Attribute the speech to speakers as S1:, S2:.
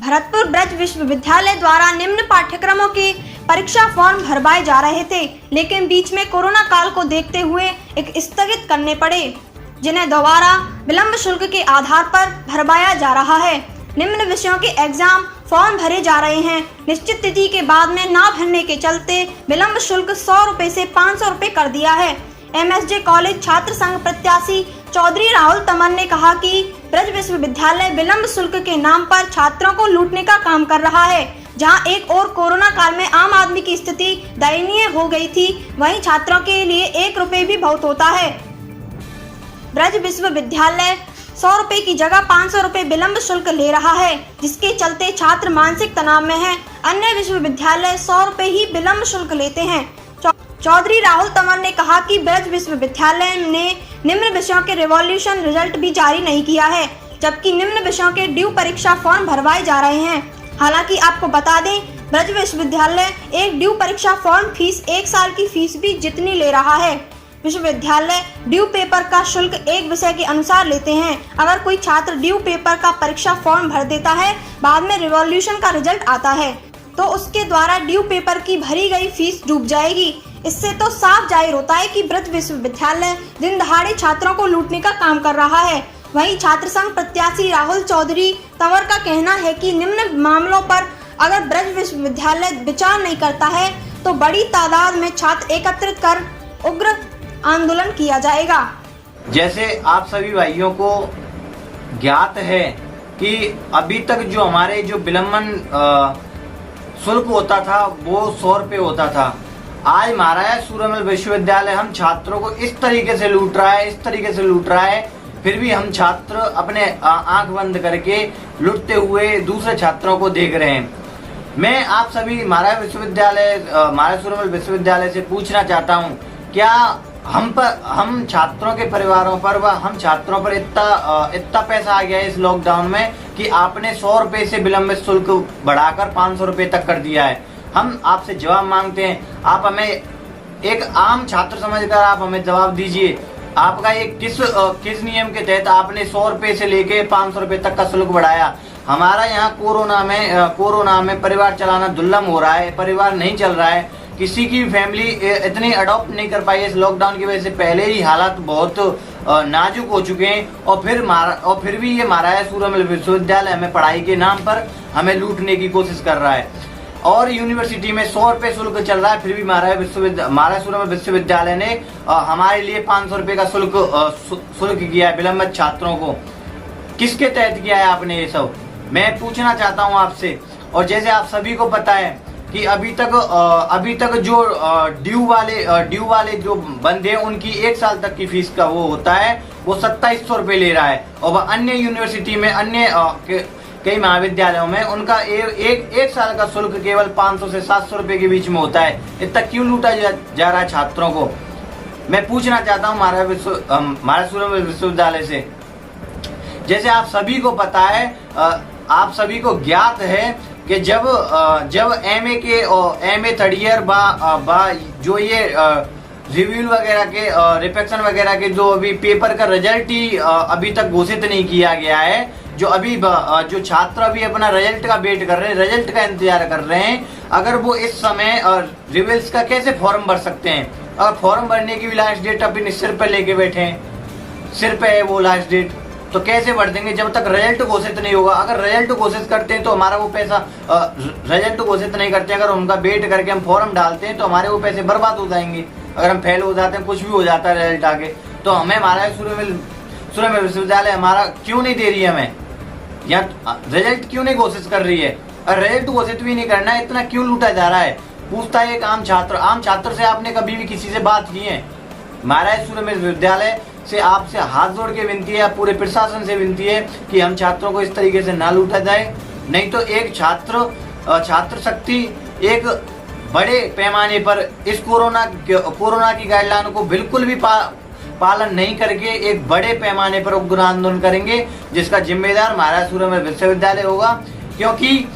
S1: भरतपुर ब्रज विश्वविद्यालय द्वारा निम्न पाठ्यक्रमों की परीक्षा फॉर्म भरवाए जा रहे थे, लेकिन बीच में कोरोना काल को देखते हुए एक स्थगित करने पड़े, जिन्हें दोबारा विलंब शुल्क के आधार पर भरवाया जा रहा है। निम्न विषयों के एग्जाम फॉर्म भरे जा रहे हैं। निश्चित तिथि के बाद में ना भरने के चलते विलंब शुल्क 100 रुपए से 500 रुपए कर दिया है। MSJ कॉलेज छात्र संघ प्रत्याशी चौधरी राहुल तमन ने कहा कि ब्रज विश्वविद्यालय विलंब शुल्क के नाम पर छात्रों को लूटने का काम कर रहा है। जहां एक और कोरोना काल में आम आदमी की स्थिति दयनीय हो गई थी, वहीं छात्रों के लिए 1 रुपए भी बहुत होता है। ब्रज विश्वविद्यालय 100 रुपए की जगह 500 रुपए विलंब शुल्क ले रहा है, जिसके चलते छात्र मानसिक तनाव में हैं। अन्य विश्वविद्यालय 100 रुपए ही विलंब शुल्क लेते हैं। चौधरी राहुल तमन ने कहा कि ब्रज विश्वविद्यालय ने निम्न विषयों के रिवॉल्यूशन रिजल्ट भी जारी नहीं किया है, जबकि निम्न विषयों के ड्यू परीक्षा फॉर्म भरवाए जा रहे हैं। हालांकि आपको बता दें, ब्रज विश्वविद्यालय एक ड्यू परीक्षा फॉर्म फीस 1 साल की फीस भी जितनी ले रहा है। विश्वविद्यालय ड्यू पेपर का शुल्क एक विषय के अनुसार लेते हैं। अगर कोई छात्र ड्यू पेपर का परीक्षा फॉर्म भर देता है, बाद में रिवॉल्यूशन का रिजल्ट आता है, तो उसके द्वारा ड्यू पेपर की भरी गई फीस डूब जाएगी। इससे तो साफ जाहिर होता है कि ब्रज विश्वविद्यालय दिन दहाड़े छात्रों को लूटने का काम कर रहा है। वहीं छात्र संघ प्रत्याशी राहुल चौधरी तंवर का कहना है कि निम्न मामलों पर अगर ब्रज विश्वविद्यालय विचार नहीं करता है, तो बड़ी तादाद में छात्र एकत्रित कर उग्र आंदोलन किया जाएगा।
S2: जैसे आप सभी भाइयों को ज्ञात है कि अभी तक जो हमारे जो विलंबन शुल्क होता था वो 100 रुपए होता था। आज महाराजा सूरमल विश्वविद्यालय हम छात्रों को इस तरीके से लूट रहा है, फिर भी हम छात्र अपने आंख बंद करके लुटते हुए दूसरे छात्रों को देख रहे हैं। मैं आप सभी महाराजा सूरमल विश्वविद्यालय से पूछना चाहता हूं, क्या हम छात्रों के परिवारों पर व हम छात्रों पर इतना पैसा आ गया है इस लॉकडाउन में कि आपने 100 रुपए से विलंबित शुल्क बढ़ाकर 500 रुपए तक कर दिया है। हम आपसे जवाब मांगते हैं, आप हमें एक आम छात्र समझकर आप हमें जवाब दीजिए। आपका ये किस नियम के तहत आपने 100 रुपए से लेके 500 रुपए तक का शुल्क बढ़ाया? हमारा यहाँ कोरोना में परिवार चलाना दुर्लभ हो रहा है, परिवार नहीं चल रहा है, किसी की फैमिली इतनी अडॉप्ट नहीं कर पाई है इस लॉकडाउन की वजह से। पहले ही हालात बहुत नाजुक हो चुके हैं और फिर भी ये महाराजा सूरमल विश्वविद्यालय हमें पढ़ाई के नाम पर हमें लूटने की कोशिश कर रहा है। और यूनिवर्सिटी में 100 रुपए शुल्क चल रहा है, फिर भी महाराजा सूरमल विश्वविद्यालय ने हमारे लिए 500 रुपए का शुल्क किया है विलंबित छात्रों को। किसके तहत किया है आपने ये सब, मैं पूछना चाहता हूँ आपसे। और जैसे आप सभी को पता है कि अभी तक जो ड्यू वाले जो बंदे हैं उनकी 1 साल तक की फीस का वो होता है, वो 2700 रुपए ले रहा है। और वह अन्य यूनिवर्सिटी में कई महाविद्यालयों में उनका एक साल का शुल्क केवल 500 से 700 रुपए के बीच में होता है। इतना क्यों लूटा जा रहा है छात्रों को, मैं पूछना चाहता हूँ महाराजा सूरमल विश्वविद्यालय से। जैसे आप सभी को पता है, आप सभी को ज्ञात है कि जब एमए थर्ड ईयर जो ये रिव्यू वगैरह के रिफेक्शन वगैरह के जो अभी पेपर का रिजल्ट ही अभी तक घोषित नहीं किया गया है, जो छात्र अभी अपना रिजल्ट का वेट कर रहे हैं, रिजल्ट का इंतजार कर रहे हैं, अगर वो इस समय रिजल्ट का कैसे फॉर्म भर सकते हैं? अगर फॉर्म भरने की भी लास्ट डेट अपने सिर पे लेके बैठे हैं, सिर पे है वो लास्ट डेट, तो कैसे भर देंगे जब तक रिजल्ट घोषित नहीं होगा? अगर रिजल्ट घोषित करते हैं तो हमारा वो पैसा, रिजल्ट घोषित नहीं करते, अगर उनका वेट करके हम फॉर्म डालते हैं तो हमारे वो पैसे बर्बाद हो जाएंगे। अगर हम फेल हो जाते हैं, कुछ भी हो जाता है रिजल्ट आगे, तो हमें हमारा सूरमल विश्वविद्यालय हमारा क्यों नहीं दे रही है? हमें या रिजल्ट क्यों नहीं घोषित कर रही है? और रिजल्ट घोषित भी नहीं करना है, इतना क्यों लूटा जा रहा है? पूछता है एक आम छात्र से आपने कभी भी किसी से बात की है? महाराजा सूरमल विश्वविद्यालय से आपसे हाथ जोड़ के विनती है, पूरे प्रशासन से विनती है कि हम छात्रों को इस तरीके से ना लूटा जाए, नहीं तो एक छात्र शक्ति एक बड़े पैमाने पर इस कोरोना की गाइडलाइन को बिल्कुल भी पालन नहीं करके एक बड़े पैमाने पर उग्र आंदोलन करेंगे, जिसका जिम्मेदार महाराजा सूरमल विश्वविद्यालय होगा। क्योंकि